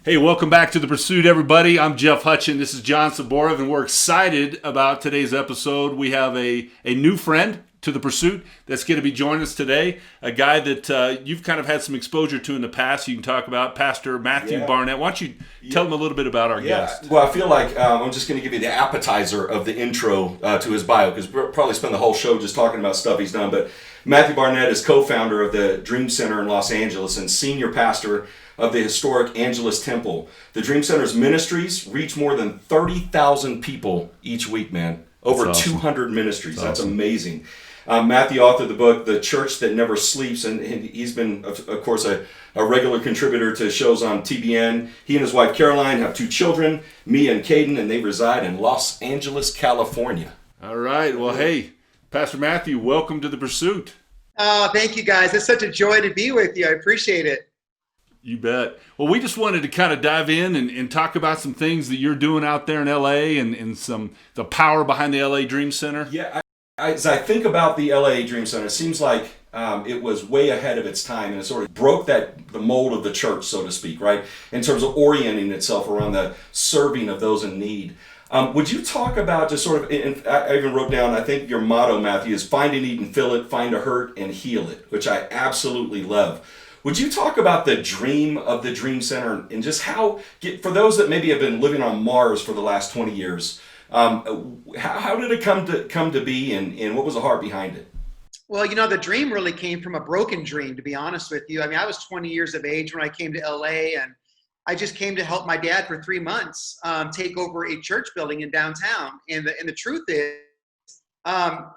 Hey, welcome back to The Pursuit, everybody. I'm Jeff Hutchin. This is John Saborov, and we're excited about today's episode. We have a new friend to The Pursuit that's going to be joining us today, a guy that you've kind of had some exposure to in the past. You can talk about Pastor Matthew Barnett. Why don't you tell them a little bit about our guest? Well, I feel like I'm just going to give you the appetizer of the intro to his bio, because we'll probably spend the whole show just talking about stuff he's done. But Matthew Barnett is co-founder of the Dream Center in Los Angeles and senior pastor of the historic Angelus Temple. The Dream Center's ministries reach more than 30,000 people each week, man. Over That's awesome. 200 ministries. That's awesome. Amazing. Matthew authored the book, The Church That Never Sleeps, and he's been, of course, a regular contributor to shows on TBN. He and his wife, Caroline, have 2 children, Mia and Caden, and they reside in Los Angeles, California. All right. Well, hey, Pastor Matthew, welcome to The Pursuit. Oh, thank you, guys. It's such a joy to be with you. I appreciate it. You bet. Well, we just wanted to kind of dive in and talk about some things that you're doing out there in LA and the power behind the LA Dream Center. Yeah, as I think about the LA Dream Center, it seems like it was way ahead of its time, and it sort of broke the mold of the church, so to speak, right? In terms of orienting itself around the serving of those in need. Would you talk about just sort of, and I even wrote down, I think your motto, Matthew, is find a need and fill it, find a hurt and heal it, which I absolutely love. Would you talk about the dream of the Dream Center and just how, for those that maybe have been living on Mars for the last 20 years, how did it come to be, and what was the heart behind it? Well, the dream really came from a broken dream, to be honest with you. I mean, I was 20 years of age when I came to LA, and I just came to help my dad for 3 months take over a church building in downtown. And the truth is,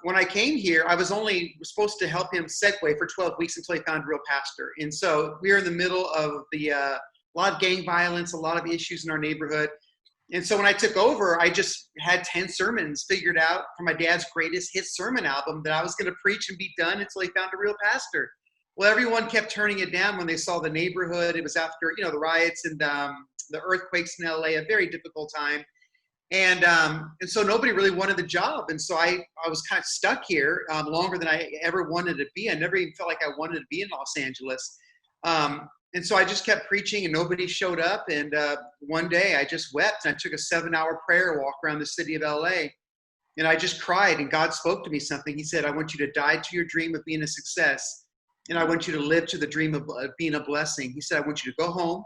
when I came here, I was only supposed to help him segue for 12 weeks until he found a real pastor. And so we were in the middle of a lot of gang violence, a lot of issues in our neighborhood. And so when I took over, I just had 10 sermons figured out for my dad's greatest hit sermon album that I was going to preach and be done until he found a real pastor. Well, everyone kept turning it down when they saw the neighborhood. It was after, the riots and the earthquakes in LA, a very difficult time. And so nobody really wanted the job. And so I was kind of stuck here longer than I ever wanted to be. I never even felt like I wanted to be in Los Angeles. And so I just kept preaching and nobody showed up. And one day I just wept and I took a 7-hour prayer walk around the city of LA. And I just cried and God spoke to me something. He said, I want you to die to your dream of being a success. And I want you to live to the dream of being a blessing. He said, I want you to go home.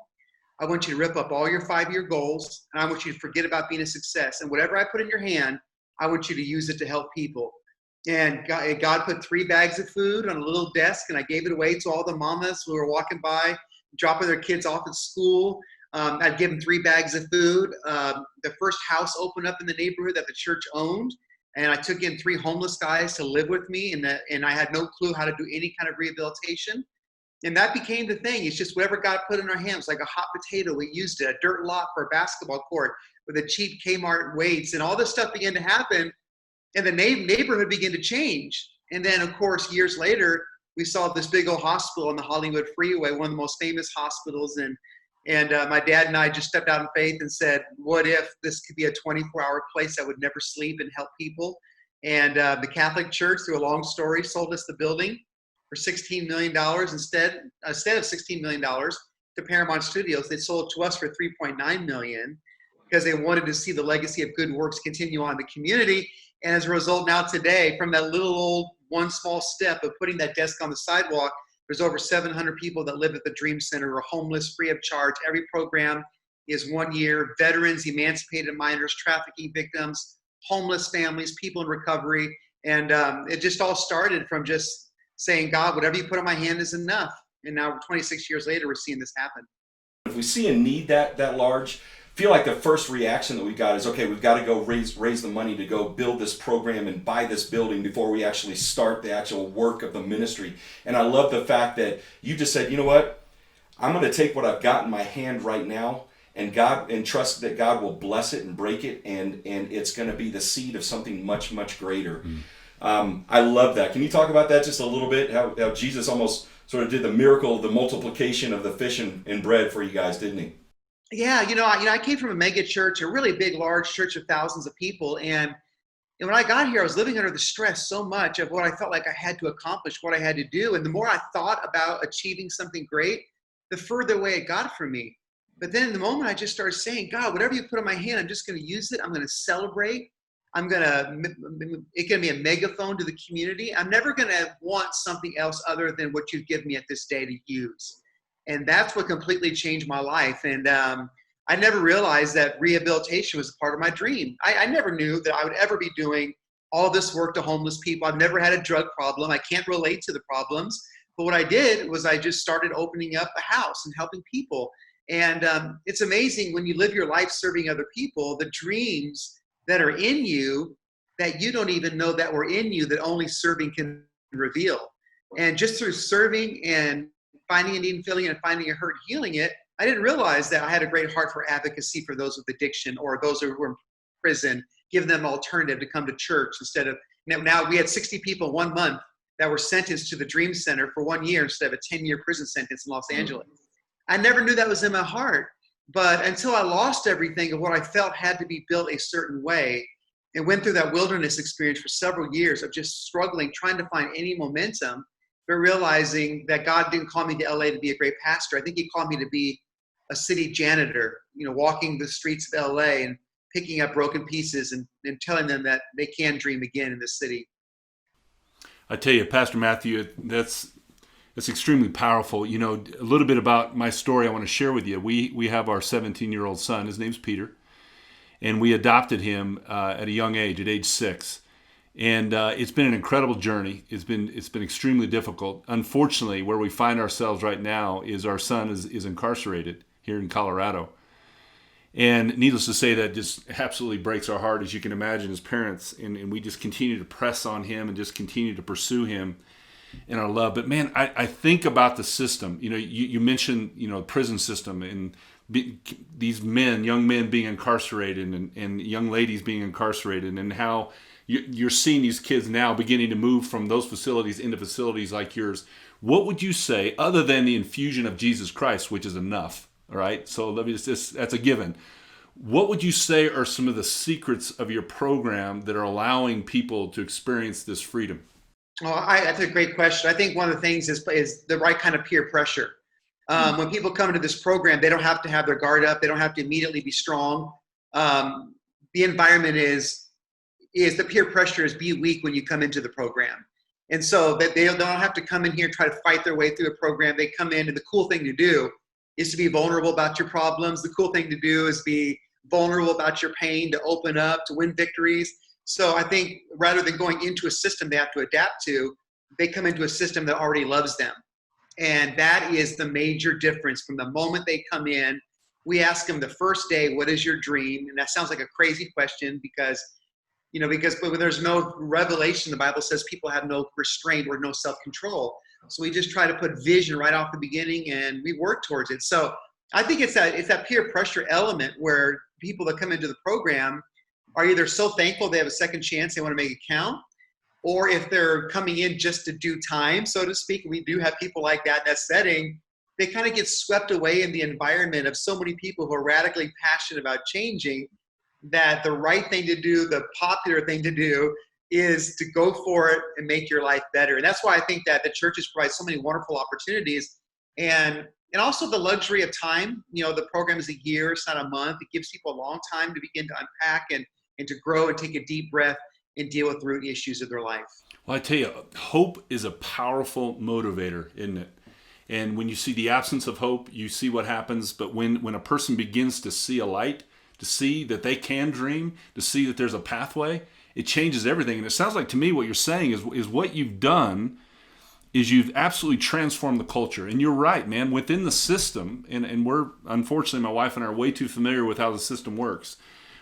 I want you to rip up all your 5-year goals, and I want you to forget about being a success. And whatever I put in your hand, I want you to use it to help people. And God put 3 bags of food on a little desk, and I gave it away to all the mamas who were walking by, dropping their kids off at school. I'd give them 3 bags of food. The first house opened up in the neighborhood that the church owned, and I took in 3 homeless guys to live with me, and I had no clue how to do any kind of rehabilitation. And that became the thing. It's just whatever God put in our hands, like a hot potato, we used it, a dirt lot for a basketball court with a cheap Kmart weights, and all this stuff began to happen, and the neighborhood began to change. And then, of course, years later, we saw this big old hospital on the Hollywood freeway, one of the most famous hospitals, and my dad and I just stepped out in faith and said, what if this could be a 24-hour place that would never sleep and help people? And the Catholic Church, through a long story, sold us the building for $16 million instead of $16 million to Paramount Studios. They sold it to us for $3.9 million because they wanted to see the legacy of good works continue on in the community. And as a result, now today, from that little old one small step of putting that desk on the sidewalk, there's over 700 people that live at the Dream Center, are homeless, free of charge. Every program is 1 year. Veterans, emancipated minors, trafficking victims, homeless families, people in recovery. And it just all started from just saying, God, whatever you put in my hand is enough. And now 26 years later, we're seeing this happen. If we see a need that large, I feel like the first reaction that we got is, okay, we've got to go raise the money to go build this program and buy this building before we actually start the actual work of the ministry. And I love the fact that you just said, you know what? I'm going to take what I've got in my hand right now and trust that God will bless it and break it, and it's going to be the seed of something much, much greater. I love that. Can you talk about that just a little bit? How Jesus almost sort of did the miracle of the multiplication of the fish and bread for you guys, didn't he? Yeah, I came from a mega church, a really big, large church of thousands of people. And when I got here, I was living under the stress so much of what I felt like I had to accomplish, what I had to do. And the more I thought about achieving something great, the further away it got from me. But then in the moment, I just started saying, God, whatever you put in my hand, I'm just going to use it. I'm going to celebrate. It's going to be a megaphone to the community. I'm never going to want something else other than what you give me at this day to use. And that's what completely changed my life. And I never realized that rehabilitation was a part of my dream. I never knew that I would ever be doing all this work to homeless people. I've never had a drug problem. I can't relate to the problems. But what I did was I just started opening up a house and helping people. And it's amazing when you live your life serving other people, the dreams that are in you that you don't even know that were in you, that only serving can reveal. And just through serving and finding a need and filling it and finding a hurt, healing it, I didn't realize that I had a great heart for advocacy for those with addiction or those who were in prison, give them an alternative to come to church instead of, now we had 60 people 1 month that were sentenced to the Dream Center for 1 year instead of a 10-year prison sentence in Los Angeles. I never knew that was in my heart, but until I lost everything of what I felt had to be built a certain way and went through that wilderness experience for several years of just struggling, trying to find any momentum, but realizing that God didn't call me to LA to be a great pastor. I think he called me to be a city janitor, walking the streets of LA and picking up broken pieces and telling them that they can dream again in the city. I tell you, Pastor Matthew, that's extremely powerful. A little bit about my story I want to share with you. We have our 17-year-old son. His name's Peter, and we adopted him at a young age, at age 6. And it's been an incredible journey. It's been extremely difficult. Unfortunately, where we find ourselves right now is our son is incarcerated here in Colorado. And needless to say, that just absolutely breaks our heart, as you can imagine, as parents. And we just continue to press on him and just continue to pursue him in our love. But man, I think about the system. You mentioned, prison system and these young men being incarcerated and young ladies being incarcerated, and how you're seeing these kids now beginning to move from those facilities into facilities like yours. What would you say, other than the infusion of Jesus Christ, which is enough? All right, so that's a given. What would you say are some of the secrets of your program that are allowing people to experience this freedom? That's a great question. I think one of the things is the right kind of peer pressure. When people come into this program, they don't have to have their guard up. They don't have to immediately be strong. The environment is the peer pressure is be weak when you come into the program. And so that they don't have to come in here and try to fight their way through a program. They come in, and the cool thing to do is to be vulnerable about your problems. The cool thing to do is be vulnerable about your pain, to open up, to win victories. So I think rather than going into a system they have to adapt to, they come into a system that already loves them. And that is the major difference from the moment they come in. We ask them the first day, what is your dream? And that sounds like a crazy question because when there's no revelation, the Bible says people have no restraint or no self-control. So we just try to put vision right off the beginning, and we work towards it. So I think it's that peer pressure element where people that come into the program are either so thankful they have a second chance, they want to make it count, or if they're coming in just to do time, so to speak, we do have people like that in that setting, they kind of get swept away in the environment of so many people who are radically passionate about changing, that the right thing to do, the popular thing to do, is to go for it and make your life better. And that's why I think that the churches provide so many wonderful opportunities, and also the luxury of time. The program is a year, it's not a month. It gives people a long time to begin to unpack and to grow and take a deep breath and deal with root issues of their life. Well, I tell you, hope is a powerful motivator, isn't it? And when you see the absence of hope, you see what happens. But when a person begins to see a light, to see that they can dream, to see that there's a pathway, it changes everything. And it sounds like to me what you're saying is what you've done is you've absolutely transformed the culture. And you're right, man, within the system, and we're, unfortunately, my wife and I are way too familiar with how the system works.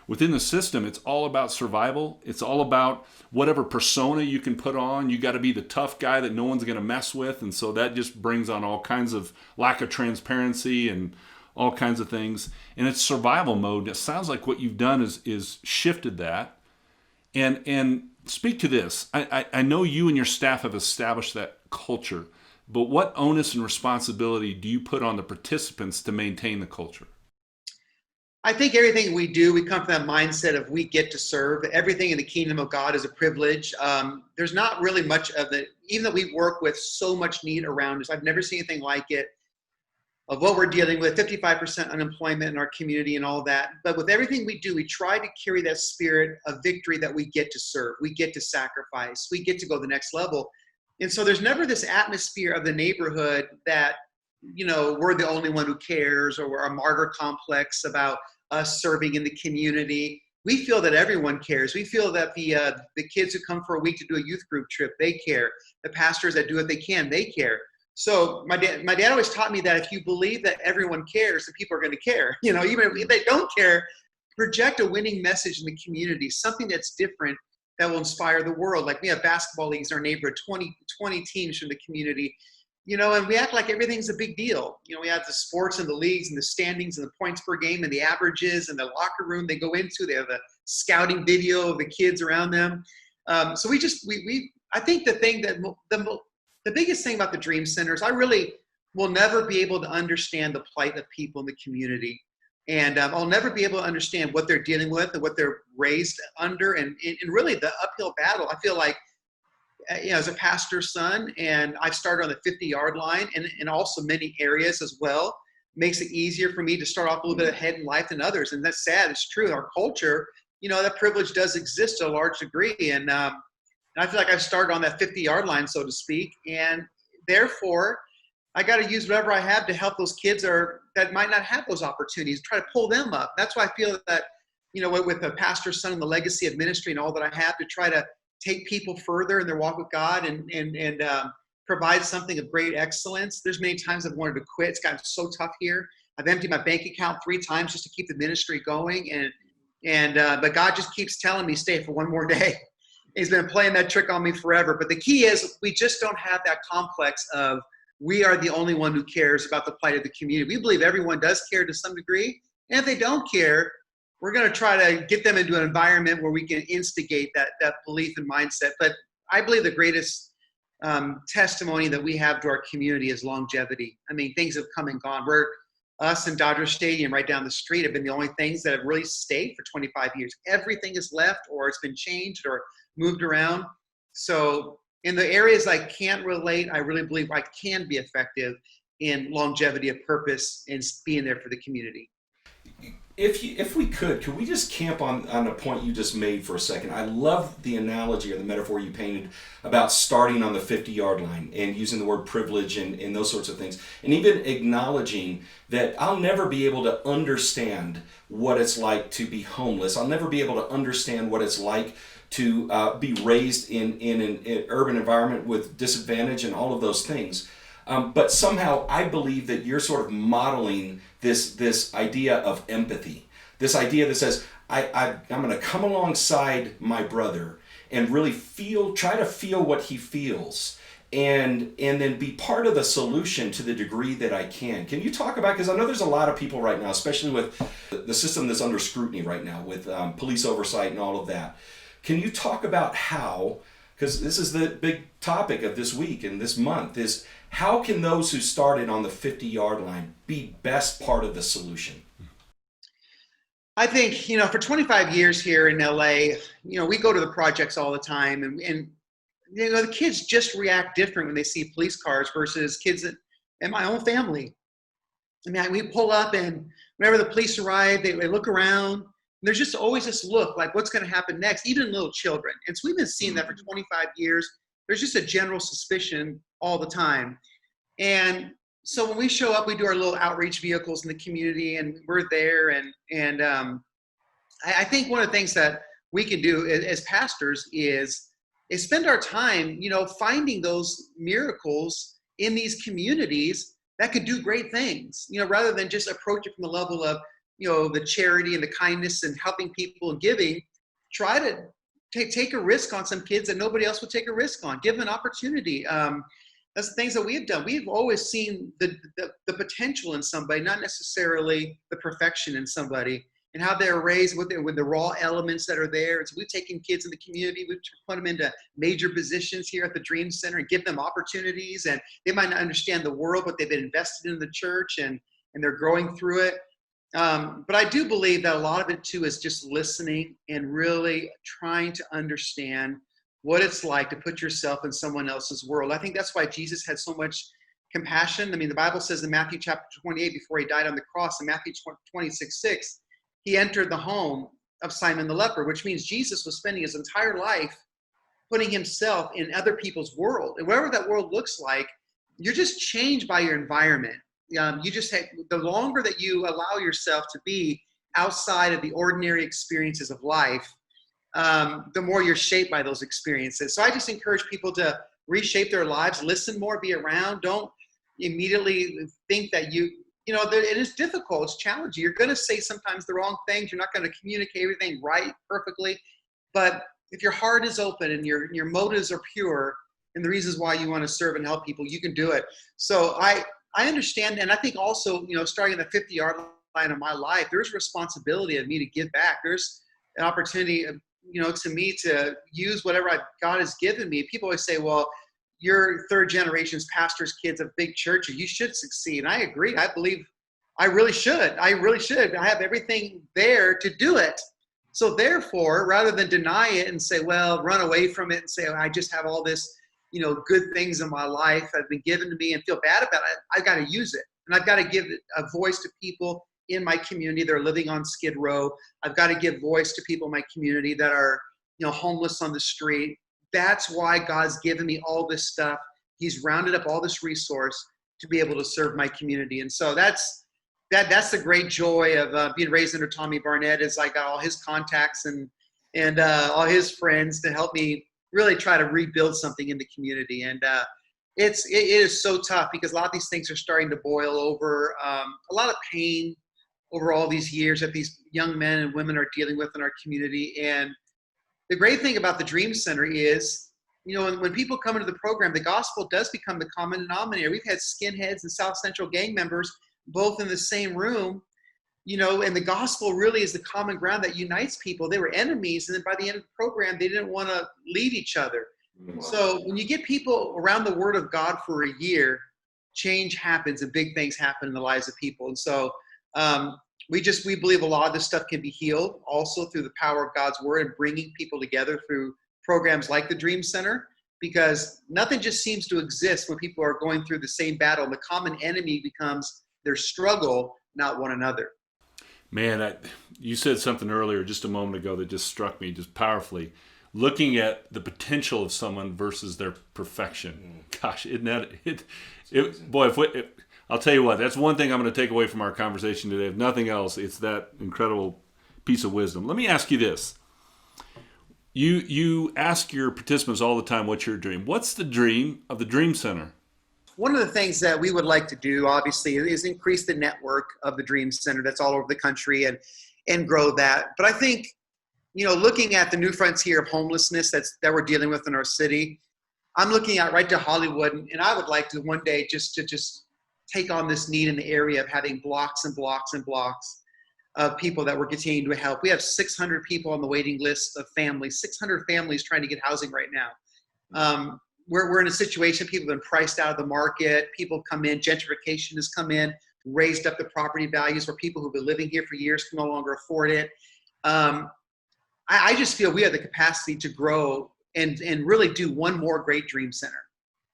Within the system, it's all about survival. It's all about whatever persona you can put on. You got to be the tough guy that no one's going to mess with. And so that just brings on all kinds of lack of transparency and all kinds of things. And it's survival mode. It sounds like what you've done is shifted that. And speak to this. I know you and your staff have established that culture, but what onus and responsibility do you put on the participants to maintain the culture? I think everything we do, we come from that mindset of we get to serve. Everything in the kingdom of God is a privilege. There's not really much of it, even though we work with so much need around us. I've never seen anything like it. what we're dealing with, 55% unemployment in our community and all that. But with everything we do, we try to carry that spirit of victory that we get to serve, we get to sacrifice, we get to go the next level. And so there's never this atmosphere of the neighborhood that, we're the only one who cares, or we're a martyr complex about us serving in the community. We feel that everyone cares. We feel that the kids who come for a week to do a youth group trip, they care. The pastors that do what they can, they care. So my dad always taught me that if you believe that everyone cares, then people are going to care. Even if they don't care, project a winning message in the community, something that's different that will inspire the world. Like we have basketball leagues in our neighborhood, 20 teams from the community, and we act like everything's a big deal. We have the sports and the leagues and the standings and the points per game and the averages and the locker room they go into. They have a scouting video of the kids around them. So I think the thing that the biggest thing about the Dream Center is I really will never be able to understand the plight of people in the community. And I'll never be able to understand what they're dealing with and what they're raised under and really the uphill battle. I feel like, as a pastor's son, and I've started on the 50-yard line and also many areas as well, makes it easier for me to start off a little bit ahead in life than others. And that's sad. It's true. Our culture, that privilege does exist to a large degree. And I feel like I've started on that 50-yard line, so to speak. And therefore, I got to use whatever I have to help those kids that might not have those opportunities, try to pull them up. That's why I feel that, with a pastor's son and the legacy of ministry and all that I have, to try to take people further in their walk with God and provide something of great excellence. There's many times I've wanted to quit. It's gotten so tough here. I've emptied my bank account 3 times just to keep the ministry going. But God just keeps telling me, stay for one more day. He's been playing that trick on me forever. But the key is we just don't have that complex of we are the only one who cares about the plight of the community. We believe everyone does care to some degree. And if they don't care, we're going to try to get them into an environment where we can instigate that belief and mindset. But I believe the greatest testimony that we have to our community is longevity. I mean, things have come and gone. Us and Dodger Stadium right down the street have been the only things that have really stayed for 25 years. Everything is left, or it's been changed or moved around. So in the areas I can't relate, I really believe I can be effective in longevity of purpose and being there for the community. If we could we just camp on a point you just made for a second? I love the analogy or the metaphor you painted about starting on the 50-yard line and using the word privilege and those sorts of things. And even acknowledging that I'll never be able to understand what it's like to be homeless. I'll never be able to understand what it's like to be raised in an urban environment with disadvantage and all of those things. But somehow I believe that you're sort of modeling this idea of empathy, this idea that says, I'm going to come alongside my brother and really try to feel what he feels, and then be part of the solution to the degree that I can. Can you talk about, because I know there's a lot of people right now, especially with the system that's under scrutiny right now with police oversight and all of that. Can you talk about how, because this is the big topic of this week and this month, is how can those who started on the 50-yard line be best part of the solution? I think, for 25 years here in LA, we go to the projects all the time, and the kids just react different when they see police cars versus kids in my own family. I mean, we pull up, and whenever the police arrive, they look around. There's just always this look like what's going to happen next, even in little children. And so we've been seeing that for 25 years. There's just a general suspicion all the time. And so when we show up, we do our little outreach vehicles in the community, and we're there. And I think one of the things that we can do as pastors is spend our time, finding those miracles in these communities that could do great things, rather than just approach it from the level of, the charity and the kindness and helping people and giving. Try to take a risk on some kids that nobody else would take a risk on. Give them an opportunity. That's the things that we've done. We've always seen the potential in somebody, not necessarily the perfection in somebody, and how they're raised with the raw elements that are there. And so we've taken kids in the community, we've put them into major positions here at the Dream Center and give them opportunities. And they might not understand the world, but they've been invested in the church and they're growing through it. But I do believe that a lot of it too is just listening and really trying to understand what it's like to put yourself in someone else's world. I think that's why Jesus had so much compassion. I mean, the Bible says in Matthew chapter 28, before he died on the cross, in Matthew 26:6, he entered the home of Simon the leper, which means Jesus was spending his entire life putting himself in other people's world. And whatever that world looks like, you're just changed by your environment. You just have, the longer that you allow yourself to be outside of the ordinary experiences of life, the more you're shaped by those experiences. So I just encourage people to reshape their lives, listen more, be around. Don't immediately think that it is difficult. It's challenging. You're going to say sometimes the wrong things. You're not going to communicate everything right perfectly. But if your heart is open and your motives are pure and the reasons why you want to serve and help people, you can do it. So I understand. And I think also, starting in the 50-yard line of my life, there's responsibility of me to give back. There's an opportunity, to me to use whatever God has given me. People always say, well, you're third generation's pastors' kids of big churches. You should succeed. And I agree. I believe I really should. I have everything there to do it. So therefore, rather than deny it and say, well, run away from it and say, I just have all this, good things in my life that have been given to me and feel bad about it, I've got to use it. And I've got to give a voice to people in my community that are living on Skid Row. I've got to give voice to people in my community that are, homeless on the street. That's why God's given me all this stuff. He's rounded up all this resource to be able to serve my community. And so that's the great joy of being raised under Tommy Barnett, is I got all his contacts and all his friends to help me really try to rebuild something in the community. And it is so tough because a lot of these things are starting to boil over. A lot of pain over all these years that these young men and women are dealing with in our community. And the great thing about the Dream Center is, when people come into the program, the gospel does become the common denominator. We've had skinheads and South Central gang members both in the same room, and the gospel really is the common ground that unites people. They were enemies, and then by the end of the program, they didn't want to leave each other. Wow. So when you get people around the Word of God for a year, change happens and big things happen in the lives of people. And so we believe a lot of this stuff can be healed also through the power of God's Word and bringing people together through programs like the Dream Center, because nothing just seems to exist when people are going through the same battle. The common enemy becomes their struggle, not one another. Man, you said something earlier just a moment ago that just struck me just powerfully. Looking at the potential of someone versus their perfection. Gosh, isn't that it? Boy, I'll tell you what, that's one thing I'm going to take away from our conversation today. If nothing else, it's that incredible piece of wisdom. Let me ask you this. You ask your participants all the time, what's your dream? What's the dream of the Dream Center? One of the things that we would like to do, obviously, is increase the network of the Dream Center that's all over the country and grow that. But I think, looking at the new frontier of homelessness that we're dealing with in our city, I'm looking out right to Hollywood, and I would like to one day just take on this need in the area of having blocks and blocks and blocks of people that we're continuing to help. We have 600 people on the waiting list of families, 600 families trying to get housing right now. We're in a situation, people have been priced out of the market, people come in, gentrification has come in, raised up the property values where people who've been living here for years can no longer afford it. I just feel we have the capacity to grow and really do one more great Dream Center,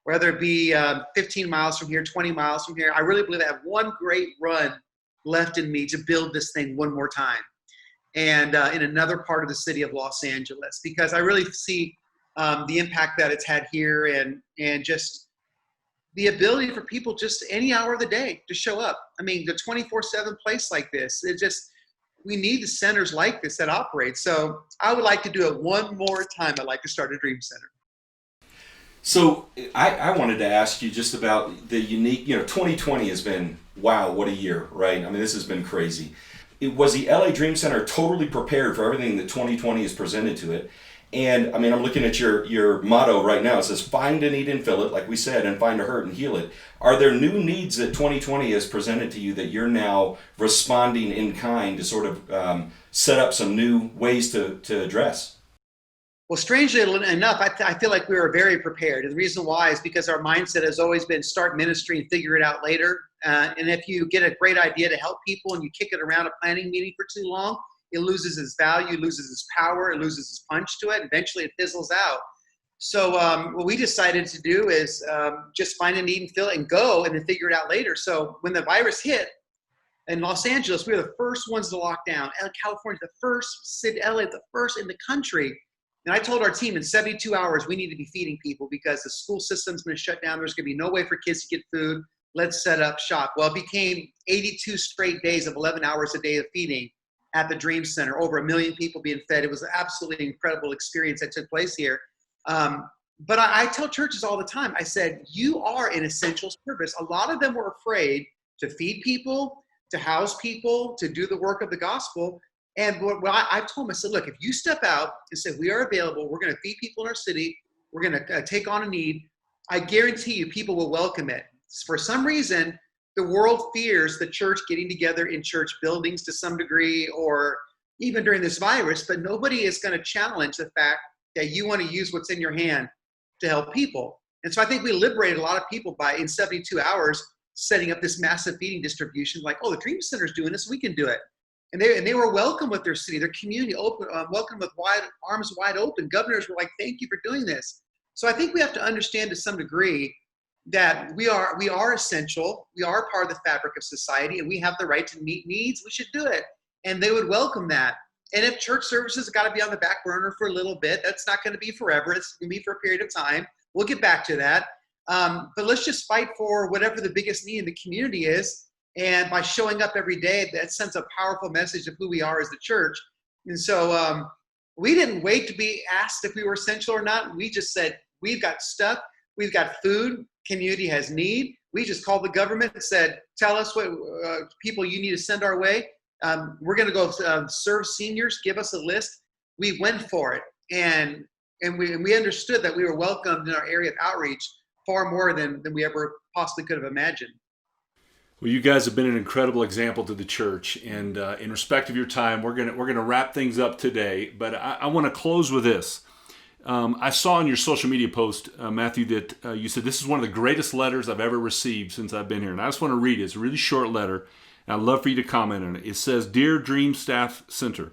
whether it be 15 miles from here, 20 miles from here. I really believe I have one great run left in me to build this thing one more time, and in another part of the city of Los Angeles, because I really see the impact that it's had here and just the ability for people just any hour of the day to show up. I mean, the 24/7 place like this, we need the centers like this that operate. So I would like to do it one more time. I'd like to start a Dream Center. So I wanted to ask you just about the unique, 2020 has been, wow, what a year, right? I mean, this has been crazy. Was the LA Dream Center totally prepared for everything that 2020 has presented to it? And I mean, I'm looking at your motto right now. It says, find a need and fill it, like we said, and find a hurt and heal it. Are there new needs that 2020 has presented to you that you're now responding in kind to sort of set up some new ways to address? Well, strangely enough, I feel like we were very prepared. And the reason why is because our mindset has always been start ministry and figure it out later. And if you get a great idea to help people and you kick it around a planning meeting for too long, it loses its value, loses its power, it loses its punch to it. Eventually it fizzles out. So what we decided to do is just find a need and fill it and go and then figure it out later. So when the virus hit in Los Angeles, we were the first ones to lock down. California, the first city, LA, the first in the country. And I told our team in 72 hours, we need to be feeding people because the school system's going to shut down. There's going to be no way for kids to get food. Let's set up shop. Well, it became 82 straight days of 11 hours a day of feeding at the Dream Center. Over 1 million people being fed. It was an absolutely incredible experience that took place here. But I tell churches all the time, I said, you are an essential service. A lot of them were afraid to feed people, to house people, to do the work of the gospel. And what I told them, I said, look, if you step out and say, we are available, we're going to feed people in our city, we're going to take on a need, I guarantee you people will welcome it. For some reason, the world fears the church getting together in church buildings to some degree, or even during this virus, but nobody is going to challenge the fact that you want to use what's in your hand to help people. And so I think we liberated a lot of people by, in 72 hours, setting up this massive feeding distribution, like, oh, the Dream Center's doing this, we can do it. And they were welcome with their city, their community, open, welcome with arms wide open. Governors were like, thank you for doing this. So I think we have to understand to some degree that we are essential. We are part of the fabric of society, and we have the right to meet needs. We should do it. And they would welcome that. And if church services got to be on the back burner for a little bit, that's not going to be forever. It's going to be for a period of time. We'll get back to that. But let's just fight for whatever the biggest need in the community is. And by showing up every day, that sends a powerful message of who we are as the church. And so we didn't wait to be asked if we were essential or not. We just said, we've got stuff. We've got food. Community has need. We just called the government and said, tell us what people you need to send our way. We're going to go serve seniors. Give us a list. We went for it. And we understood that we were welcomed in our area of outreach far more than we ever possibly could have imagined. Well, you guys have been an incredible example to the church, and in respect of your time, we're gonna wrap things up today. But I want to close with this. I saw in your social media post, Matthew, that you said this is one of the greatest letters I've ever received since I've been here, and I just want to read it. It's a really short letter, and I'd love for you to comment on it. It says, "Dear Dream Staff Center,"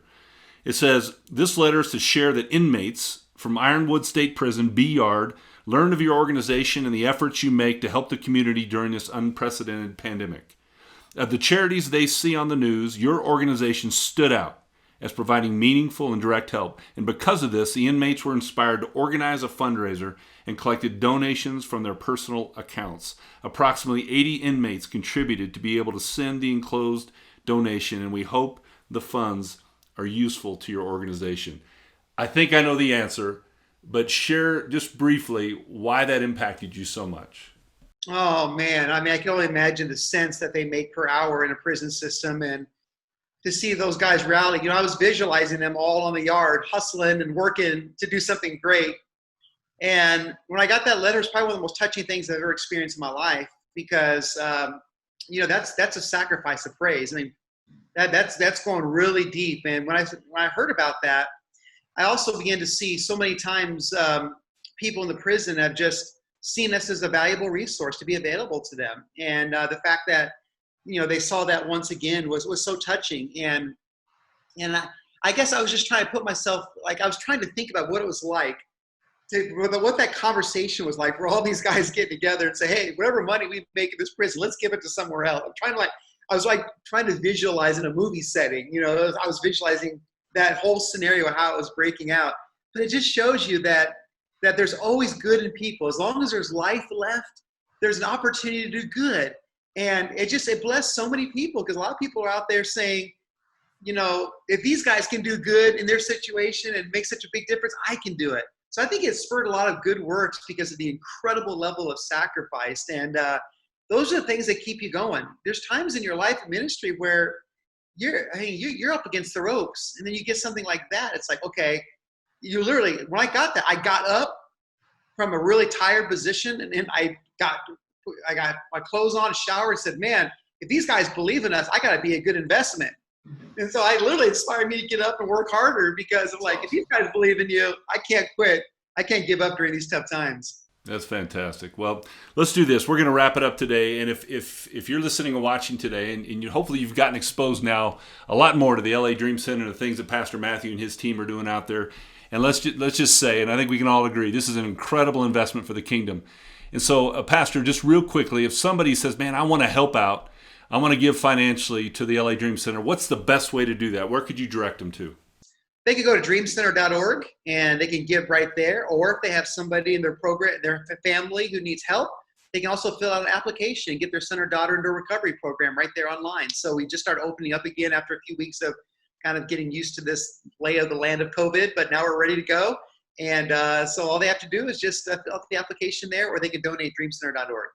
it says, "This letter is to share that inmates from Ironwood State Prison, B Yard, learn of your organization and the efforts you make to help the community during this unprecedented pandemic. Of the charities they see on the news, your organization stood out as providing meaningful and direct help. And because of this, the inmates were inspired to organize a fundraiser and collected donations from their personal accounts. Approximately 80 inmates contributed to be able to send the enclosed donation, and we hope the funds are useful to your organization." I think I know the answer, but share just briefly why that impacted you so much. Oh man, I mean, I can only imagine the sense that they make per hour in a prison system, and to see those guys rally. I was visualizing them all on the yard, hustling and working to do something great. And when I got that letter, it's probably one of the most touching things I've ever experienced in my life, because that's a sacrifice of praise. I mean, that's going really deep. And when I heard about that, I also began to see so many times people in the prison have just seen us as a valuable resource to be available to them. And the fact that, they saw that once again was so touching. And I guess I was just trying to put myself, I was trying to think about what it was like, what that conversation was like for all these guys getting together and say, hey, whatever money we make in this prison, let's give it to somewhere else. I was trying to visualize in a movie setting. I was visualizing that whole scenario, how it was breaking out. But it just shows you that there's always good in people. As long as there's life left, there's an opportunity to do good. And it blessed so many people, because a lot of people are out there saying, if these guys can do good in their situation and make such a big difference, I can do it. So I think it spurred a lot of good works because of the incredible level of sacrifice. And those are the things that keep you going. There's times in your life and ministry where you're up against the ropes, and then you get something like that. It's like, okay, you literally, when I got that, I got up from a really tired position, and I got my clothes on, showered, and said, man, if these guys believe in us, I got to be a good investment. And so I literally inspired me to get up and work harder, because I'm like, if these guys believe in you, I can't quit. I can't give up during these tough times. That's fantastic. Well, let's do this. We're going to wrap it up today. And if you're listening and watching today, and hopefully you've gotten exposed now a lot more to the LA Dream Center and the things that Pastor Matthew and his team are doing out there. And let's just say, and I think we can all agree, this is an incredible investment for the kingdom. And so, Pastor, just real quickly, if somebody says, man, I want to help out, I want to give financially to the LA Dream Center, what's the best way to do that? Where could you direct them to? They can go to dreamcenter.org and they can give right there. Or if they have somebody in their program, their family who needs help, they can also fill out an application and get their son or daughter into a recovery program right there online. So we just started opening up again after a few weeks of kind of getting used to this lay of the land of COVID, but now we're ready to go. And so all they have to do is just fill out the application there, or they can donate dreamcenter.org.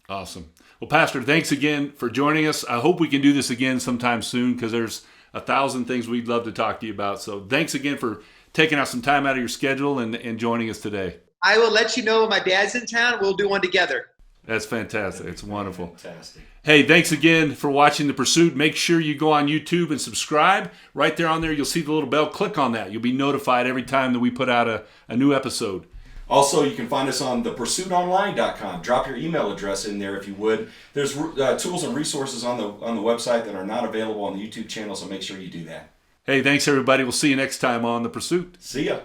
Awesome. Well, Pastor, thanks again for joining us. I hope we can do this again sometime soon because there's 1,000 things we'd love to talk to you about. So thanks again for taking out some time out of your schedule and joining us today. I will let you know when my dad's in town. We'll do one together. That's fantastic. It's wonderful. Fantastic. Hey, thanks again for watching The Pursuit. Make sure you go on YouTube and subscribe. Right there on there, you'll see the little bell. Click on that. You'll be notified every time that we put out a new episode. Also, you can find us on thepursuitonline.com. Drop your email address in there if you would. There's tools and resources on the website that are not available on the YouTube channel, so make sure you do that. Hey, thanks everybody. We'll see you next time on The Pursuit. See ya.